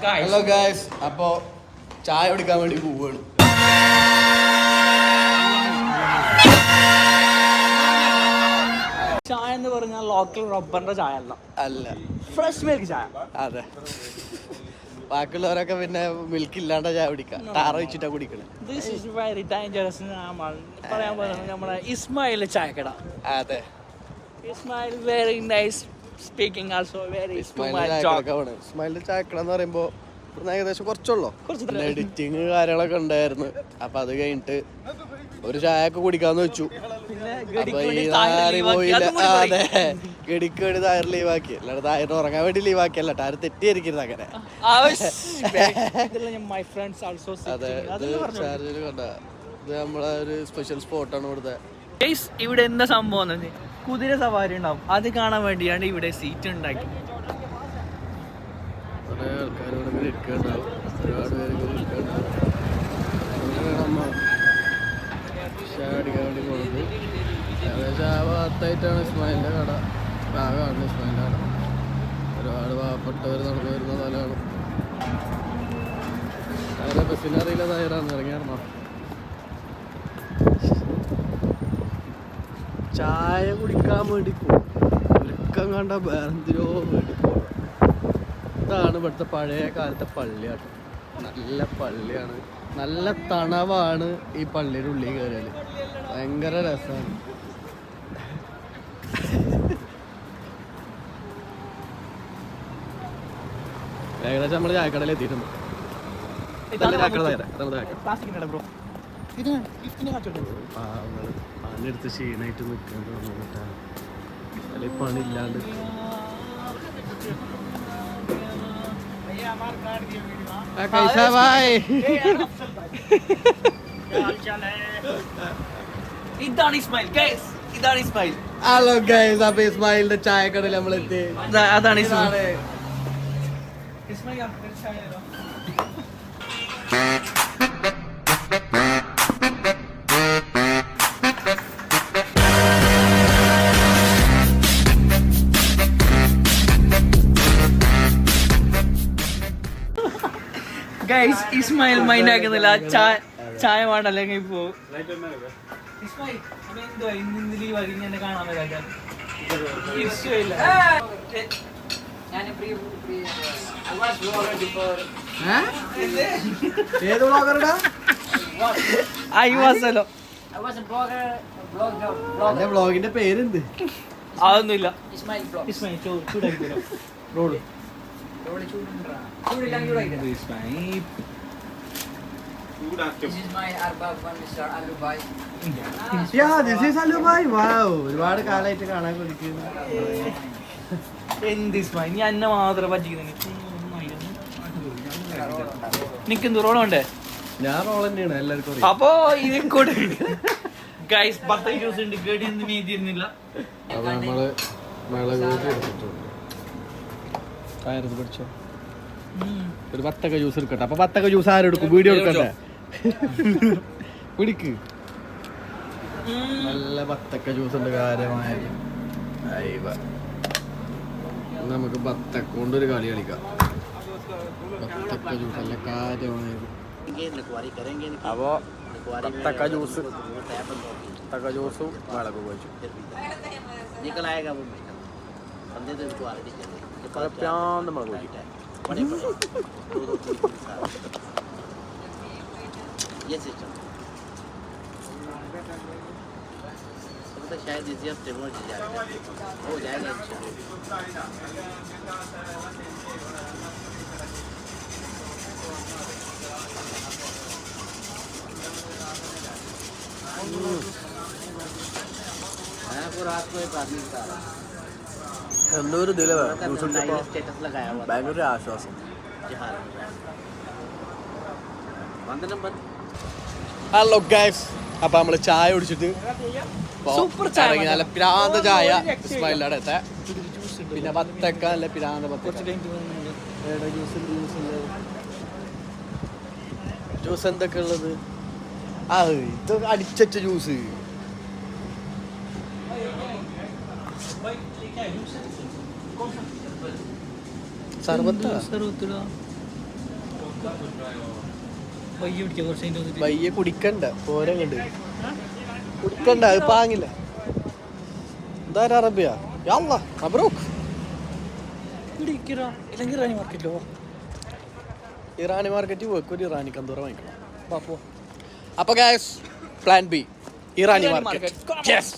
Hello guys, അപ്പോ ചായ കുടിക്കാൻ വേണ്ടി പോവുകയാണ്. ചായ എന്ന് പറഞ്ഞാൽ ലോക്കൽ റബ്ബറിന്റെ ചായ അല്ല, ഫ്രഷ് മിൽക്ക് ചായ. അതെ, ബാക്കിയുള്ളവരൊക്കെ പിന്നെ മിൽക്ക് ഇല്ലാണ്ട ചായ കുടിക്കാം, ടാറ വെച്ചിട്ടാ കുടിക്കണേ. This is very dangerous. പറയാൻ പറയുന്നത് നമ്മുടെ ഇസ്മായിൽ ചായക്കട. അതെ, Ismail very nice speaking, also very ഇസ്മായിലിന്റെ ചായക്കട എന്ന് പറയുമ്പോ ഏകദേശം കുറച്ചുള്ളൂ. എഡിറ്റിങ് കാര്യങ്ങളൊക്കെ ഉണ്ടായിരുന്നു. അപ്പൊ അത് കഴിഞ്ഞിട്ട് ഒരു ചായ ഒക്കെ കുടിക്കാന്ന് വെച്ചു. അപ്പൊ ഈ താരി പോയില്ല. അതെ, ഗഡിക്ക് വേണ്ടി തായർ ലീവാക്കി, അല്ലാതെ തായറിന് ഉറങ്ങാൻ വേണ്ടി ലീവാക്കിയല്ല. തായർ തെറ്റിയിരിക്കരുത് അങ്ങനെ. അതെ, ചാർജിൽ കണ്ട ഇത് നമ്മളെ ഒരു സ്പെഷ്യൽ സ്പോട്ടാണ് ഇവിടുത്തെ. ഇവിടെ എന്താ സംഭവം, കുതിര സവാരി ഉണ്ടാവും, അത് കാണാൻ വേണ്ടിയാണ് ഇവിടെ സീറ്റ് ഉണ്ടാക്കി. കുറെ ആൾക്കാരോട് ഇരിക്കുന്നുണ്ടാവും, ഒരുപാട് പേര് ഇരിക്കുന്നുണ്ടാവും. അടിക്കാൻ വേണ്ടി പോകുന്നത് ഏകദേശം ആ ഭാഗത്തായിട്ടാണ് ഇസ്മായിലിൻ്റെ കട. ഭാഗമാണ് ഇസ്മായിലിൻ്റെ കട. ഒരുപാട് പാവപ്പെട്ടവർ നടന്നു വരുന്ന സ്ഥലമാണ്. അതിലെ ബസ്സിനറിയില്ല തയ്യാറാണ് ഇറങ്ങിയായിരുന്നോ. ചായ കുടിക്കാൻ വേണ്ടി പോകും, ഒരുക്കം കണ്ട വേറെന്തിനോ വേണ്ടി പോകും. ഇതാണ് ഇവിടുത്തെ പഴയ കാലത്തെ പള്ളിയാണ്. നല്ല പള്ളിയാണ്, നല്ല തണവാണ് ഈ പള്ളിയുടെ ഉള്ളിൽ കയറിയാൽ. ഭയങ്കര രസമാണ്. ഏകദേശം നമ്മൾ ചായക്കടയിൽ എത്തിയിട്ടുണ്ട്. പണിയെടുത്ത് ക്ഷീണമായിട്ട് നിൽക്കേണ്ടി വന്നിട്ടാണ്, അല്ലെങ്കിൽ പണിയില്ലാണ്ട്. ഇതാണ് ഇസ്മായിൽ. ഹലോ ഗൈസ്, അപ്പൊ ഇസ്മായിലിന്റെ ചായക്കടയിൽ നമ്മൾ എത്തി. അതാണ് ഇസ്മായിൽ. ഗൈസ്, ഇസ്മായിൽ മൈൻഡ് ആക്കുന്നില്ല. ചായ വേണ്ട, അല്ലെങ്കിൽ ഇപ്പോ കാണാൻ വരാം. ഏത് ബ്ലോഗറുടെ ബ്ലോഗിന്റെ പേരെന്ത്? അതൊന്നുമില്ല. ഒരുപാട് കാലമായിട്ട് കാണാൻ കൊടുക്കുന്നു. എന്ത് ഇസ്മായിൽ, നീ എന്നെ മാത്രം പറ്റിക്കുന്നു. നിക്കെന്ത് റോളുണ്ടേ? ഞാൻ റോൾ തന്നെയാണ്, എല്ലാവർക്കും. അപ്പൊ ഇതിക്കൂടെ ഗൈസ് 10 ജ്യൂസ് ഉണ്ട്, ഗഡി ഒന്നും എഴുതിയിരുന്നില്ല. അപ്പൊ നമ്മള് മിളക് എടുത്തിട്ടുണ്ട്. പഠിച്ചോ, ഒരു 10 ജ്യൂസ് എടുക്കട്ടെ. അപ്പൊ 10 ജ്യൂസ് ആരെടുക്കും? വീഡിയോ എടുക്കട്ടെ, പിടിക്ക്. നല്ല 10 ജ്യൂസ് ഉണ്ട് കാര്യമായത്. നമുക്ക് 10 കൊണ്ടൊരു കളി കളിക്കാം. 10 ജ്യൂസ് അല്ല കാര്യമായത്. അപ്പോ 10 ജ്യൂസും മുളക് പോയിച്ചു. പ്രാന്ത് മുളക് പോയി. शायद इसी हफ्ते में हो जाएगा रात को एक आदमी എന്നൊരു ഇതിലെ ഭയങ്കര ആശ്വാസം. ഹലോ ഗൈസ്, അപ്പൊ നമ്മള് ചായ കുടിച്ചിട്ട് നല്ല പിരാന്ത ചായ ഇസ്മായിലിന്റെ അടുത്ത. പിന്നെ 10 നല്ല പിരാന്ത 10. ജ്യൂസ് എന്തൊക്കെ ഉള്ളത്? ഇത് അടിച്ച ജ്യൂസ്. സർബത്ത പയ്യെ പിടിക്കുക കുറച്ച് അതിൻ്റെ വന്നിട്ട് പയ്യെ കുടിക്കണ്ട പോരെ കണ്ട് കുടിക്കണ്ട അത് പാങ്ങില്ല. ഇതാരാ അറബിയ? യാ അല്ലാ മബ്രൂക്ക്. ഇടിക്കറ ഇല്ലെങ്കിൽ റാണി മാർക്കറ്റിലോ ഇറാനി മാർക്കറ്റിൽ പോയി ഒരു ഇറാനി കന്തൂറ വാങ്ങിക്കണം. പാപ്പോ അപ്പൊ guys plan B Irani Irani market. market. Yes.